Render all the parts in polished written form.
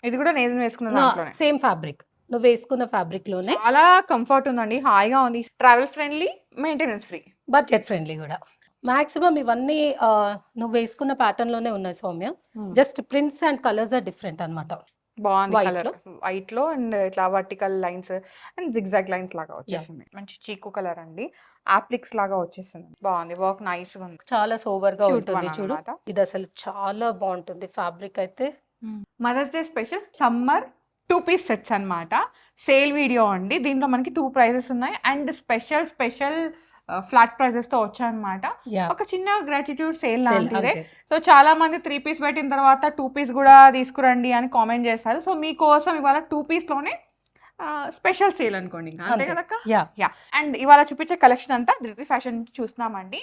ఇది కూడా నేను వేసుకున్న దాంట్లోనే. సేమ్ ఫ్యాబ్రిక్, నువ్వు వేసుకున్న ఫ్యాబ్రిక్ లోనే. చాలా కంఫర్ట్ ఉందండి, హాయిగా ఉంది, travel friendly, maintenance free, budget friendly కూడా. మాక్సిమం ఇవన్నీ నువ్వు వేసుకున్న ప్యాటర్న్ లోనే ఉన్నాయి Soumya. Just prints and colours are different అన్నమాట. బాగుంది White కలర్, లో. వైట్ లో అండ్ ఇట్లా vertical lines and zigzag lines లాగా వచ్చేసింది. మంచి చీకు కలర్ అండి, ఆప్లిక్స్ లాగా వచ్చేసింది. బాగుంది, వర్క్ నైస్ గా ఉంది, చాలా సోబర్ గా Cute ఉంటుంది one చూడు. అన్నమాట. ఇది అసలు చాలా బాగుంటుంది ఫ్యాబ్రిక్ అయితే. Mother's Day special summer 2 piece sets అన్నమాట. సేల్ వీడియో అండి, దీంట్లో మనకి 2 ప్రైజెస్ ఉన్నాయి అండ్ స్పెషల్ ఫ్లాట్ ప్రైజెస్ తో వచ్చాయన్నమాట. Yeah. ఒక చిన్న గ్రాటిట్యూడ్ సేల్ Sale, లాంటిదే. అంతే. సో చాలా మంది 3 పీస్ పెట్టిన తర్వాత 2 పీస్ కూడా తీసుకురండి అని కామెంట్ చేస్తారు. సో మీకోసం ఇవాళ 2 పీస్ లోనే స్పెషల్ సేల్ అనుకోండి, ఇంకా అంతే అంతే. కదక్క. Yeah. యా, అండ్ ఇవాళ చూపించే కలెక్షన్ అంతా ధృతి ఫ్యాషన్ చూస్తున్నామండి.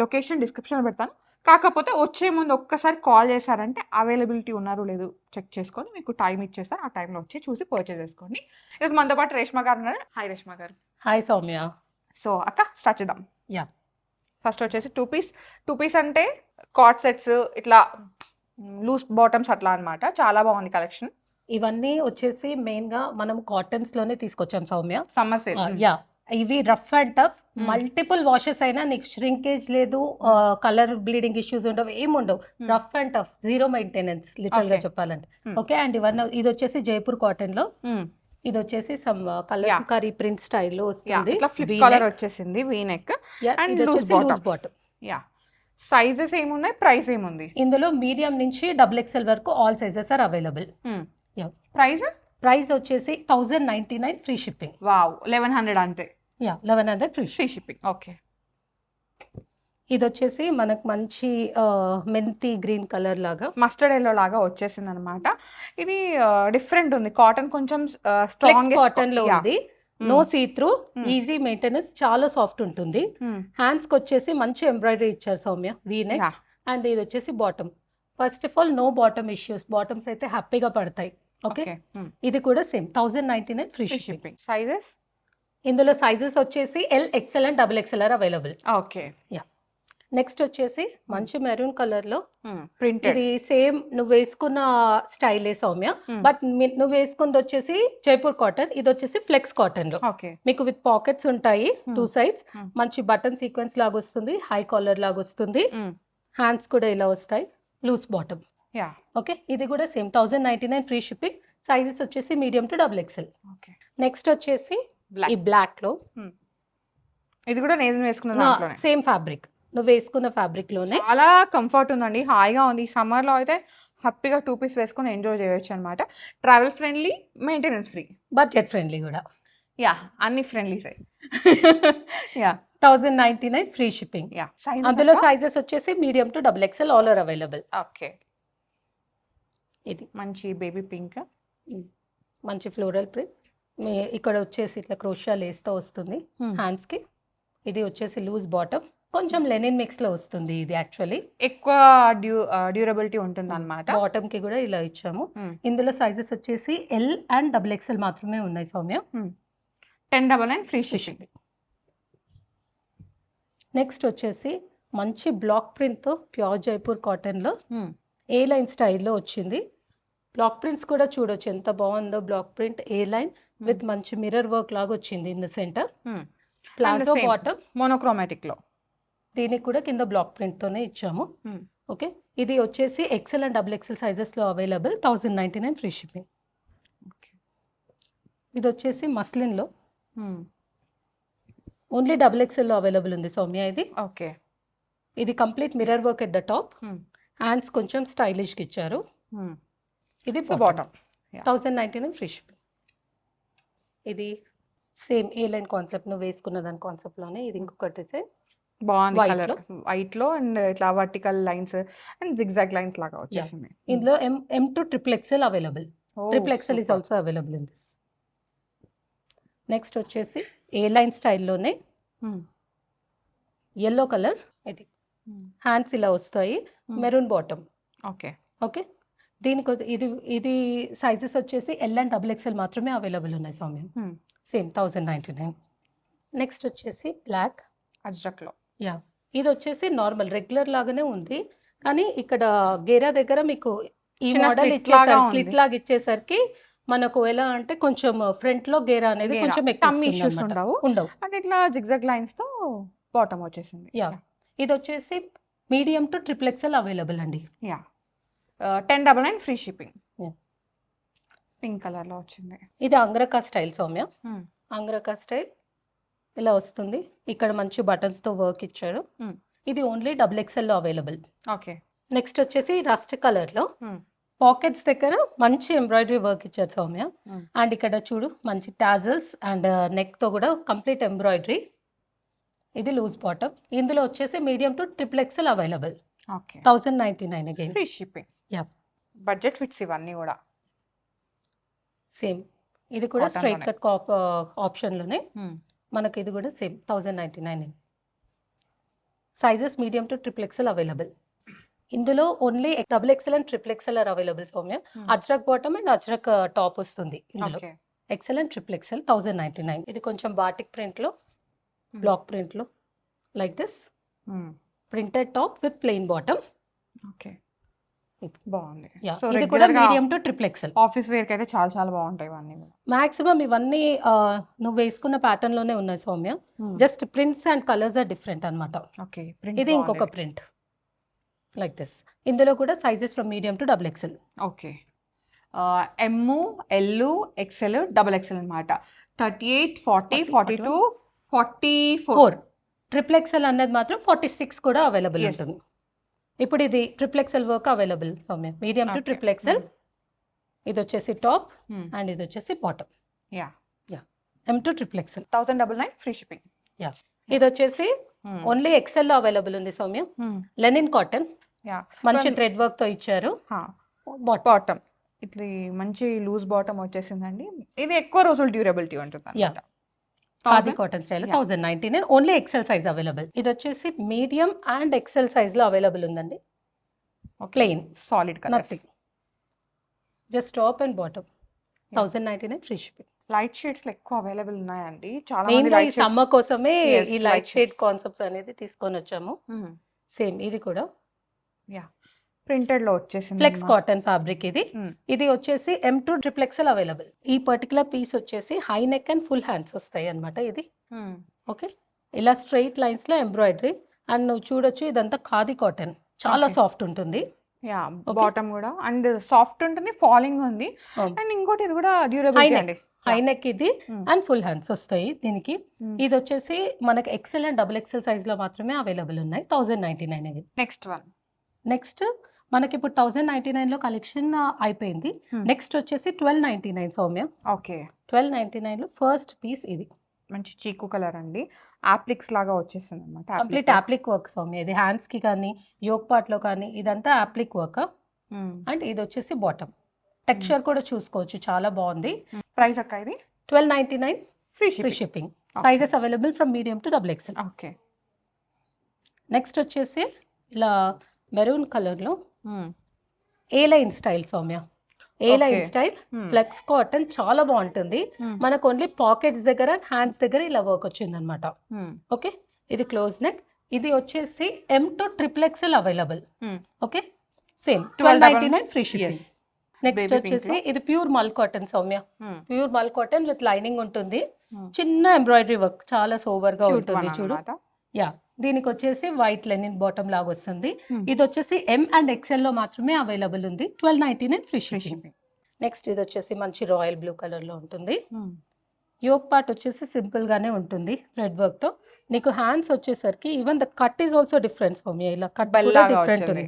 లొకేషన్ డిస్క్రిప్షన్లో పెడతాను. కాకపోతే వచ్చే ముందు ఒక్కసారి కాల్ చేశారంటే అవైలబిలిటీ ఉన్నారు లేదు చెక్ చేసుకొని మీకు టైం ఇచ్చేస్తారు. ఆ టైంలో వచ్చి చూసి పర్చేస్ చేసుకోండి. ఈరోజు మనతో పాటు రేష్మా గారు ఉన్నారు. హాయ్ రేష్మా గారు. హాయ్ సౌమ్య. సో అక్క స్టార్ట్ చేద్దాం. యా, ఫస్ట్ వచ్చేసి 2 పీస్ అంటే కార్డ్ సెట్స్, ఇట్లా లూజ్ బాటమ్స్ అట్లా అన్నమాట. చాలా బాగుంది కలెక్షన్. ఇవన్నీ వచ్చేసి మెయిన్ గా మనం కాటన్స్ లోనే తీసుకొచ్చాం సౌమ్య. Summer sale. యా, ఇవి rough and tough, multiple washes అయినా నీకు ష్రింకేజ్ లేదు, కలర్ బ్లీడింగ్ ఇష్యూస్ ఉండవు, ఏముండవు. Rough and tough, zero maintenance literal గా Okay. చెప్పాలంటే. ఓకే, అండ్ ఇవన్నీ ఇది వచ్చేసి జైపూర్ కాటన్ లో, ఇది వచ్చేసి సమ్ కలర్ కరీ ప్రింట్ స్టైల్లో వస్తుంది. ఇట్లా ఫ్లిప్ కలర్ వచ్చేసింది, V neck and loose bottom. Bottom. Yeah, sizes ఏమున్నాయి, ప్రైస్ ఏముంది? ఇందులో మీడియం నుంచి XXL వరకు all sizes are available. Price price వచ్చేసి 1099 ఫ్రీ షిప్పింగ్. వావ్, 1100 అంతే. Yeah, 1100 free free shipping. Okay, ఇది వచ్చేసి మనకు మంచి మెంతి గ్రీన్ కలర్ లాగా మస్టర్డ్ ఎల్లో లాగా వచ్చేసింది అనమాట. ఇది డిఫరెంట్ ఉంది, కాటన్ కొంచెం ఫ్లెక్స్ స్ట్రాంగ్ కాటన్ లో ఉంది. No see through, easy maintenance, చాలా సాఫ్ట్ ఉంటుంది. హ్యాండ్స్ కి వచ్చేసి మంచి ఎంబ్రాయిడరీ ఇచ్చారు సౌమ్య, వీనెక్. అండ్ ఇది వచ్చేసి bottom. First of all no bottom issues, bottoms అయితే హ్యాపీగా పడతాయి. ఓకే, ఇది కూడా same 1099 free shipping. Shipping. Sizes ఇందులో సైజెస్ వచ్చేసి LXL and XXL are available. Okay. Yeah, next వచ్చేసి మంచి మెరూన్ కలర్ లో, ప్రింటెడ్. ఇది సేమ్ నువ్వు వేసుకున్న స్టైలే సౌమ్య, బట్ నువ్వు వేసుకుంది వచ్చేసి జైపూర్ కాటన్, ఇది వచ్చేసి ఫ్లెక్స్ కాటన్ లో. ఓకే, మీకు విత్ పాకెట్స్ ఉంటాయి 2 సైడ్స్, మంచి బటన్ సీక్వెన్స్ లాగా వస్తుంది, హై కాలర్ లాగా వస్తుంది, హ్యాండ్స్ కూడా ఇలా వస్తాయి, లూజ్ బాటమ్. యా, ఓకే, ఇది కూడా సేమ్ 1099 ఫ్రీ షిప్పింగ్. సైజెస్ వచ్చేసి medium to XXL. Okay. Next వచ్చేసి ఈ బ్లాక్ లో, ఇది కూడా నేను వేసుకున్న దాంట్లోనే. సేమ్ ఫ్యాబ్రిక్, నువ్వు వేసుకున్న ఫ్యాబ్రిక్ లోనే. చాలా కంఫర్ట్ ఉందండి, హాయిగా ఉంది. సమ్మర్ లో అయితే హ్యాపీగా 2 పీస్ వేసుకొని ఎంజాయ్ చేయొచ్చు అనమాట. Travel friendly, maintenance free, budget friendly కూడా. యా, అన్ని ఫ్రెండ్లీ సై. Yeah, 1099 free shipping. యా. అందులో సైజెస్ వచ్చేసి medium to XXL all are available. Okay, ఇది మంచి బేబీ పింక్, మంచి ఫ్లోరల్ ప్రింట్. మీ ఇక్కడ వచ్చేసి ఇట్లా క్రోషియా లేస్తో వస్తుంది హ్యాండ్స్ కి. ఇది వచ్చేసి లూజ్ బాటమ్, కొంచెం లెనిన్ మిక్స్ లో వస్తుంది. ఇది యాక్చువల్లీ ఎక్కువ డ్యూరబిలిటీ ఉంటుంది అనమాట. బాటమ్ కి కూడా ఇలా ఇచ్చాము. ఇందులో సైజెస్ వచ్చేసి L అండ్ XXL మాత్రమే ఉన్నాయి సౌమ్య. 1099 free shipping. నెక్స్ట్ వచ్చేసి మంచి బ్లాక్ ప్రింట్ తో ప్యూర్ జైపూర్ కాటన్ లో ఏ లైన్ స్టైల్లో వచ్చింది. బ్లాక్ ప్రింట్స్ కూడా చూడొచ్చు ఎంత బాగుందో. Block print A line with మంచి మిర్రర్ వర్క్ లాగా వచ్చింది in the centre. Palazzo bottom monochromatic లో, దీనికి కూడా కింద బ్లాక్ ప్రింట్ తోనే ఇచ్చాము. ఓకే, ఇది వచ్చేసి XL అండ్ XXL సైజెస్ లో అవైలబుల్, 1099 ఫ్రీ షిప్పింగ్. ఇది వచ్చేసి మస్లిన్ లో ఓన్లీ XXL లో అవైలబుల్ ఉంది సౌమ్య ఇది. ఓకే, ఇది complete mirror work at the top, hands కొంచెం స్టైలిష్ గా ఇచ్చారు. ఇది బాటమ్ 1099 ఫ్రీ షిప్పింగ్. ఇది సేమ్ ఏ లైన్ కాన్సెప్ట్ నువ్వు వేసుకున్న దాని కాన్సెప్ట్ లోనే ఇది ఇంకొకటి డిజైన్. బాగుంది White కలర్, లో. వైట్ లో అండ్ ఇట్లా vertical lines and zigzag lines లాగా వచ్చేసింది. ఇందులో M to XXL available. XXL is also available in this. Next వచ్చేసి ఏ లైన్ స్టైల్లోనే ఎల్లో కలర్. ఇది హ్యాండ్స్ ఇలా వస్తాయి, మెరూన్ బాటమ్. ఓకే, ఓకే, దీనికి ఇది ఇది సైజెస్ వచ్చేసి L అండ్ XXL మాత్రమే అవైలబుల్ ఉన్నాయి సౌమ్య. సేమ్ 1099. నెక్స్ట్ వచ్చేసి బ్లాక్ అజ్రక్ లో. యా, ఇది వచ్చేసి నార్మల్ రెగ్యులర్ లాగానే ఉంది, కానీ ఇక్కడ గేరా దగ్గర మీకు ఈ చిన్న మోడల్ slit లాగా ఇచ్చేసరికి ఉంది. స్లిట్ లాగా ఇచ్చేసరికి మనకు ఎలా అంటే కొంచెం ఫ్రంట్ లో గేరా అనేది గేరా. కొంచెం ఎక్కువ Tummy issues వస్తుందన్నమాట. ఉండవు. ఉండవు. అండ్ ఇట్లా జిగ్జాగ్ లైన్స్ తో బాటమ్ వచ్చేసింది. యా ఇది వచ్చేసి medium to triple XL available అండి. Yeah 1099 free shipping. Yeah. Pink colour లో వచ్చింది. ఇది అంగ్రకా స్టైల్ సౌమ్య. అంగ్రకా స్టైల్ ఇలా వస్తుంది. ఇక్కడ మంచి బటన్స్ తో వర్క్ ఇచ్చారు. ఇది ఓన్లీ డబుల్ ఎక్స్ఎల్ లో అవైలబుల్. ఓకే. నెక్స్ట్ వచ్చేసి రస్ట్ కలర్ లో పాకెట్స్ దగ్గర మంచి ఎంబ్రాయిడరీ వర్క్ ఇచ్చారు సౌమ్య. అండ్ ఇక్కడ చూడు మంచి టాజల్స్ అండ్ నెక్ తో కూడా కంప్లీట్ ఎంబ్రాయిడరీ. ఇది లూజ్ బాటమ్. ఇందులో వచ్చేసి medium to triple XL available. Okay. 1099 again. Free shipping. Yeah budget fits ఇవన్నీ కూడా. సేమ్ ఇది కూడా Cotton స్ట్రైట్ లోనే. కట్ ఆప్షన్ లోనే మనకి ఇది కూడా same 1099. Sizes medium to triple XL available. ఇందులో only double XL and triple XL are available Soumya. Ajrak bottom and ajrak top వస్తుంది ఇందులో. Okay. XL and triple XL 1099. ఇది కొంచెం బాటిక్ ప్రింట్ లో బ్లాక్ ప్రింట్ లో like this printed top with plain bottom. Okay. బాగుంది. So ఇది కూడా medium to triple XL. Office wear కి అయితే చాలా చాలా బాగుంటాయి ఇవన్నీ. మాక్సిమం ఇవన్నీ నువ్వు వేసుకున్న ప్యాటర్న్ లోనే ఉన్నాయి Soumya. Just prints and colours are different అన్నమాట. ఓకే. ఇది ఇంకొక ప్రింట్ లైక్ దిస్. ఇందులో కూడా sizes from medium to double XL. Okay. M, L, XL, double XL అనమాట. 38, 40, 42, 44. ట్రిపుల్ ఎక్స్ఎల్ అనేది మాత్రం 46 కూడా అవైలబుల్ Yes. ఉంటుంది. ఇప్పుడు ఇది triple XL work available Soumya. Medium to Okay. Triple XL. ఇది వచ్చేసి టాప్ అండ్ ఇది వచ్చేసి bottom. Yeah M to triple XL 1099 free shipping. ఇది వచ్చేసి ఓన్లీ ఎక్స్ఎల్ లో అవైలబుల్ ఉంది సౌమ్య. లెనిన్ కాటన్ యా మంచి థ్రెడ్ వర్క్ తో ఇచ్చారు. బాటమ్ ఇట్లా మంచి లూజ్ బాటమ్ వచ్చేసిందండి. ఇది ఎక్కువ రోజులు డ్యూరబిలిటీ ఉంటుంది Yeah. అన్నమాట. Khadi cotton style 1099. Only XL size available. ఇది వచ్చేసి మీడియం అండ్ ఎక్సెల్ సైజ్ లో అవైలబుల్ ఉందండి. Plain solid colour. Nothing, just top and bottom. 1099 free shipping. Light shades లో ఎక్కువ అవైలబుల్ ఉన్నాయండి. చాలా మెయిన్ మంది గా ఈ లైట్ షేడ్స్. సమ్మర్ కోసమే Yes, ఈ light light shade shades. Concepts అనేది తీసుకొని వచ్చాము. సేమ్ ఇది కూడా యా ప్రింటెడ్ లో వచ్చేసింది. ఫ్లెక్స్ కాటన్ ఫ్యాబ్రిక్ ఇది. ఇది వచ్చేసి M to triple XL available. ఈ పర్టికులర్ పీస్ వచ్చేసి high neck and full hands వస్తాయి అన్నమాట. ఇది ఓకే. ఇలా స్ట్రైట్ లైన్స్ లో ఎంబ్రాయిడరీ. అండ్ నువ్వు చూడొచ్చు ఇదంతా ఖాదీ కాటన్, చాలా Okay. సాఫ్ట్ ఉంటుంది. యా బాటమ్ కూడా అండ్ సాఫ్ట్ ఉంటుంది, ఫాలింగ్ ఉంది. అండ్ ఇంకోటి ఇది కూడా డ్యూరబిలిటీ అండి. హై నెక్ ఇది అండ్ ఫుల్ హ్యాండ్స్ వస్తాయి దీనికి. ఇది వచ్చేసి మనకి XL and double XL size లో మాత్రమే అవైలబుల్ ఉన్నాయి. 1099 ఇది. Next one. నెక్స్ట్ మనకి ఇప్పుడు 1099 లో కలెక్షన్ అయిపోయింది. నెక్స్ట్ వచ్చేసి 1299 సౌమ్య. ఓకే. 1299 లో ఫస్ట్ పీస్ ఇది. మంచి చీకు కలర్ అండి. ఆప్లిక్స్ లాగా వచ్చేసింది అనమాట. Complete appliqué work Soumya. ఇది హ్యాండ్స్ కి కానీ యోక్ పార్ట్ లో కానీ ఇదంతా యాప్లిక్ వర్క్. అండ్ ఇది వచ్చేసి బాటమ్. టెక్స్చర్ కూడా చూసుకోవచ్చు, చాలా బాగుంది. ప్రైస్ అక్క ఇది 1299 free free shipping. Sizes available from medium to double XL. Okay. Next వచ్చేసి ఇలా మెరూన్ కలర్ లో ఏ లైన్ స్టైల్ సౌమ్య. ఏ లైన్ స్టైల్ ఫ్లెక్స్ కాటన్ చాలా బాగుంటుంది. మనకు ఓన్లీ పాకెట్స్ దగ్గర హ్యాండ్స్ దగ్గర ఇలా వర్క్ వచ్చింది అనమాట. ఓకే. ఇది క్లోజ్ నెక్. ఇది వచ్చేసి M to triple XL available. Okay. Same 1299 free shipping. Next వచ్చేసి ఇది ప్యూర్ మల్ కాటన్ సౌమ్య. ప్యూర్ మల్ కాటన్ విత్ లైనింగ్ ఉంటుంది. చిన్న ఎంబ్రాయిడరీ వర్క్ చాలా సోబర్ గా ఉంటుంది చూడు. యా దీనికి వచ్చేసి వైట్ లెనిన్ బాటమ్ లాగా వస్తుంది. ఇది వచ్చేసి ఎం అండ్ ఎక్స్ఎల్ లో మాత్రమే అవైలబుల్ ఉంది. 1299 ఫ్రీ షిప్పింగ్. నెక్స్ట్ ఇది వచ్చేసి మంచి రాయల్ బ్లూ కలర్ లో ఉంటుంది. యోక్ పార్ట్ వచ్చేసి సింపుల్ గానే ఉంటుంది థ్రెడ్ వర్క్ తో. నీకు హ్యాండ్స్ వచ్చేసరికి even the cut is also different Soumya. ఇలా కట్ డిఫరెంట్ ఉంది.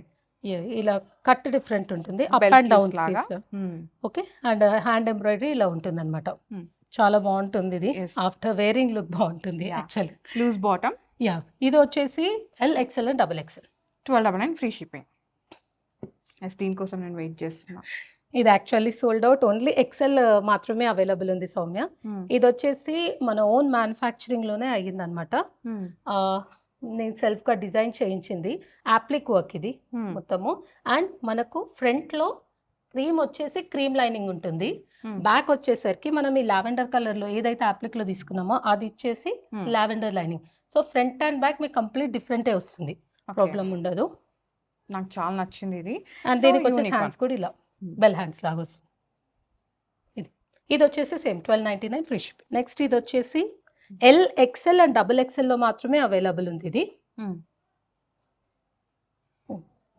ఇలా కట్ డిఫరెంట్ ఉంటుంది. Up and down sleeves. Okay. And hand embroidery ఇలా ఉంటుంది అనమాట. చాలా బాగుంటుంది ఇది. ఆఫ్టర్ వేరింగ్ లుక్ బాగుంటుంది యాక్చువల్లీ. Loose bottom. యా ఇది వచ్చేసి L XL and double XL. 1299 free shipping. దీనికోసం నేను వెయిట్ చేస్తున్నా. ఇది actually sold out. Only XL మాత్రమే అవైలబుల్ ఉంది సౌమ్య. ఇది వచ్చేసి మన ఓన్ మ్యానుఫ్యాక్చరింగ్ లోనే అయ్యిందనమాట. నేను సెల్ఫ్ గా డిజైన్ చేయించింది. యాప్లిక్ వర్క్ ఇది మొత్తము. అండ్ మనకు ఫ్రంట్ లో క్రీమ్ వచ్చేసి క్రీమ్ లైనింగ్ ఉంటుంది. బ్యాక్ వచ్చేసరికి మనం ఈ లావెండర్ కలర్ లో ఏదైతే యాప్లిక్ లో తీసుకున్నామో అది ఇచ్చేసి lavender lining. So front and back మీకు కంప్లీట్ డిఫరెంటే వస్తుంది, ప్రాబ్లం ఉండదు. నాకు చాలా నచ్చింది ఇది. అండ్ దీనికి వచ్చే హ్యాండ్స్ కూడా ఇలా బెల్ హ్యాండ్స్ లాగా వస్తుంది. ఇది వచ్చేసి సేమ్ 1299 ఫ్రీ షిప్. నెక్స్ట్ ఇది వచ్చేసి XL అండ్ XXL లో మాత్రమే అవైలబుల్ ఉంది ఇది.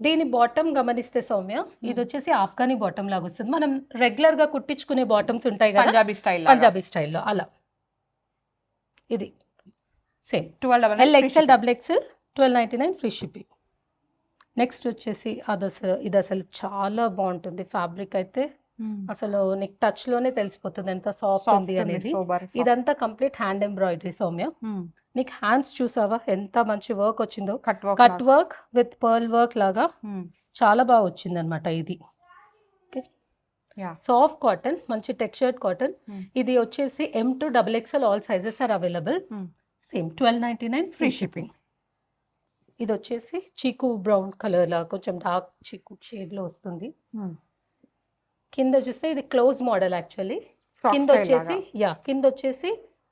దీని బాటమ్ గమనిస్తే సౌమ్య ఇది వచ్చేసి ఆఫ్ఘనీ బాటమ్ లాగా వస్తుంది. మనం రెగ్యులర్ గా కుట్టించుకునే బాటమ్స్ ఉంటాయి కదా పంజాబీ స్టైల్లో అలా. ఇది same 12 XL 1299 free shipping. Next వచ్చేసి ఇది అసలు చాలా బాగుంటుంది ఫ్యాబ్రిక్ అయితే. అసలు నీకు టచ్ లోనే తెలిసిపోతుంది ఎంత సాఫ్ట్ ఉంది అనేది. ఇదంతా కంప్లీట్ హ్యాండ్ ఎంబ్రాయిడరీ సౌమ్య. నీకు హ్యాండ్స్ చూసావా ఎంత మంచి వర్క్ వచ్చిందో, cut work with pearl work లాగా చాలా బాగా వచ్చింది అనమాట. ఇది సాఫ్ట్ కాటన్, మంచి టెక్స్చర్డ్ కాటన్. ఇది వచ్చేసి M to XXL all sizes are available. Same 1299 free shipping. ఇది వచ్చేసి చీకు బ్రౌన్ కలర్ లా కొంచెం డార్క్ చీకు షేడ్ లో వస్తుంది. కింద చూస్తే ఇది క్లోజ్ మోడల్ యాక్చువల్లీ. కింద వచ్చేసి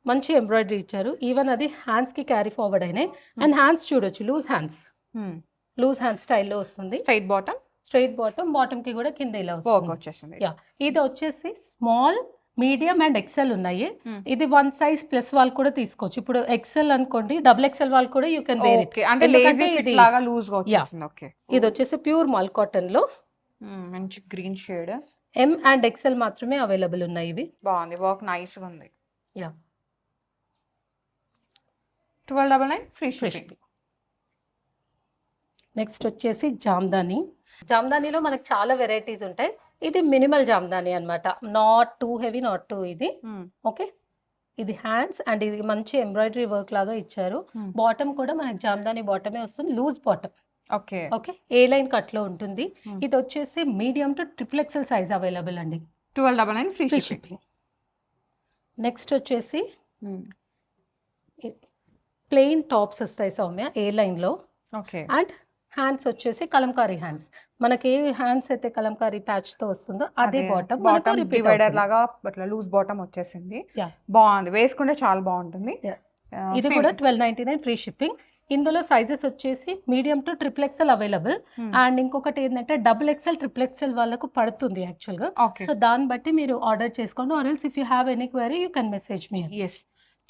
మంచి ఎంబ్రాయిడరీ ఇచ్చారు. ఈవెన్ అది హ్యాండ్స్ కి క్యారీ ఫార్వర్డ్ అయినాయి. అండ్ హ్యాండ్స్ చూడొచ్చు లూజ్ హ్యాండ్స్ స్టైల్లో వస్తుంది. స్ట్రైట్ బాటమ్ కి కూడా కింద ఇలా వస్తుంది. ఇది వచ్చేసి స్మాల్, మీడియం అండ్ XL ఉన్నాయి. ఇది 1 సైజ్ ప్లస్ వాళ్ళు కూడా తీసుకోవచ్చు. ఇప్పుడు XL అనుకోండి, XXL వాళ్ళు కూడా యూ కెన్ వేర్ ఇట్. ఇది వచ్చేసి ప్యూర్ మాల్ కాటన్ లో మంచి green shade. M and XL మాత్రమే అవైలబుల్ ఉన్నాయి. ఇవి బాగుంది, వర్క్ నైస్ గా ఉంది. 1299 ఫ్రీ షిప్పింగ్. నెక్స్ట్ వచ్చేసి జామ్దానీలో మనకు చాలా వెరైటీస్ ఉంటాయి. ఇది మినిమల్ జామ్దానీ అన్నమాట, not too heavy, not two ఇది. ఓకే, ఇది హ్యాండ్స్ అండ్ ఇది మంచి ఎంబ్రాయిడరీ వర్క్ లాగా ఇచ్చారు. బాటమ్ కూడా మనకి జామ్దానీ బాటమే వస్తుంది, లూజ్ బాటమ్. ఓకే, ఏ లైన్ కట్ లో ఉంటుంది. ఇది వచ్చేసి medium to XXL size available అండి. 1299 ఫ్రీ షిప్పింగ్. నెక్స్ట్ వచ్చేసి ప్లెయిన్ టాప్స్ వస్తాయి సౌమ్య ఏ లైన్ లో. అండ్ హ్యాండ్స్ వచ్చేసి కలంకారీ హ్యాండ్స్. మనకి ఏ హ్యాండ్స్ అయితే కలంకారీ ప్యాచ్ తో వస్తుందో అదే బాటమ్ డివైడర్ లాగా అట్లా లూజ్ బాటమ్ వచ్చేసింది. బాగుంది, వేసుకుంటే చాలా బాగుంటుంది. ఇది కూడా 1299 ఫ్రీ షిప్పింగ్. ఇందులో సైజెస్ వచ్చేసి medium to XXL available. And ఇంకొకటి ఏంటంటే XXL XXL వాళ్ళకు పడుతుంది యాక్చువల్ గా. సో దాన్ని బట్టి మీరు ఆర్డర్ చేసుకోండి. Or else if you have any query you can message me.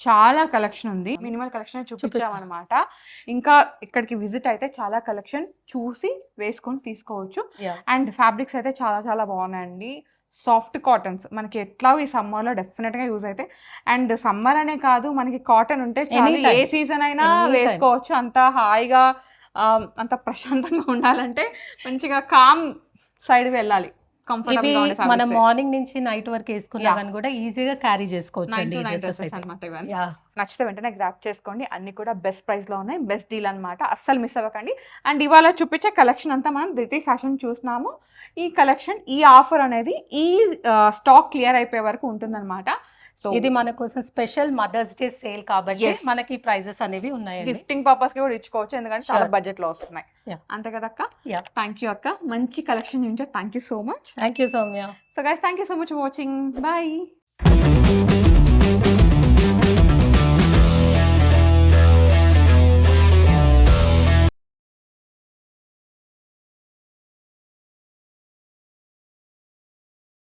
చాలా కలెక్షన్ ఉంది, మినిమల్ కలెక్షన్ చూపించామన్నమాట. ఇంకా ఇక్కడికి విజిట్ అయితే చాలా కలెక్షన్ చూసి వేసుకొని తీసుకోవచ్చు. అండ్ ఫ్యాబ్రిక్స్ అయితే చాలా చాలా బాగున్నాయండి. సాఫ్ట్ కాటన్స్ మనకి ఎట్లా ఈ సమ్మర్ లో డెఫినెట్ గా యూజ్ అవుతాయి. అండ్ సమ్మర్ అనే కాదు, మనకి కాటన్ ఉంటే ఏ సీజన్ అయినా వేసుకోవచ్చు. అంత హాయిగా అంత ప్రశాంతంగా ఉండాలంటే మంచిగా కామ్ సైడ్ వెళ్ళాలి. మనం మార్నింగ్ నుంచి నైట్ వరకు వేసుకున్నా కానీ కూడా ఈజీగా క్యారీ చేసుకోవచ్చు. నచ్చితే వెంటనే గ్రాప్ చేసుకోండి. అన్ని కూడా బెస్ట్ ప్రైస్ లో ఉన్నాయి, బెస్ట్ డీల్ అన్నమాట. అస్సలు మిస్ అవ్వకండి. అండ్ ఇవాళ చూపించే కలెక్షన్ అంతా మనం ధృతి ఫ్యాషన్ చూసినాము. ఈ కలెక్షన్, ఈ ఆఫర్ అనేది ఈ స్టాక్ క్లియర్ అయిపోయే వరకు ఉంటుందన్నమాట. సో ఇది మన కోసం స్పెషల్ మదర్స్ డే సేల్ కాబట్టి మనకి ప్రైజెస్ అనేవి ఉన్నాయి. గిఫ్టింగ్ పర్పస్ కి కూడా ఇచ్చుకోవచ్చు, ఎందుకంటే చాలా బడ్జెట్ లో వస్తున్నాయి. అంతే కదా అక్క? థ్యాంక్ యూ అక్క, మంచి కలెక్షన్ చూపించారు. Thank you so much. Thank you Soumya. So guys, thank you so much for watching. Bye.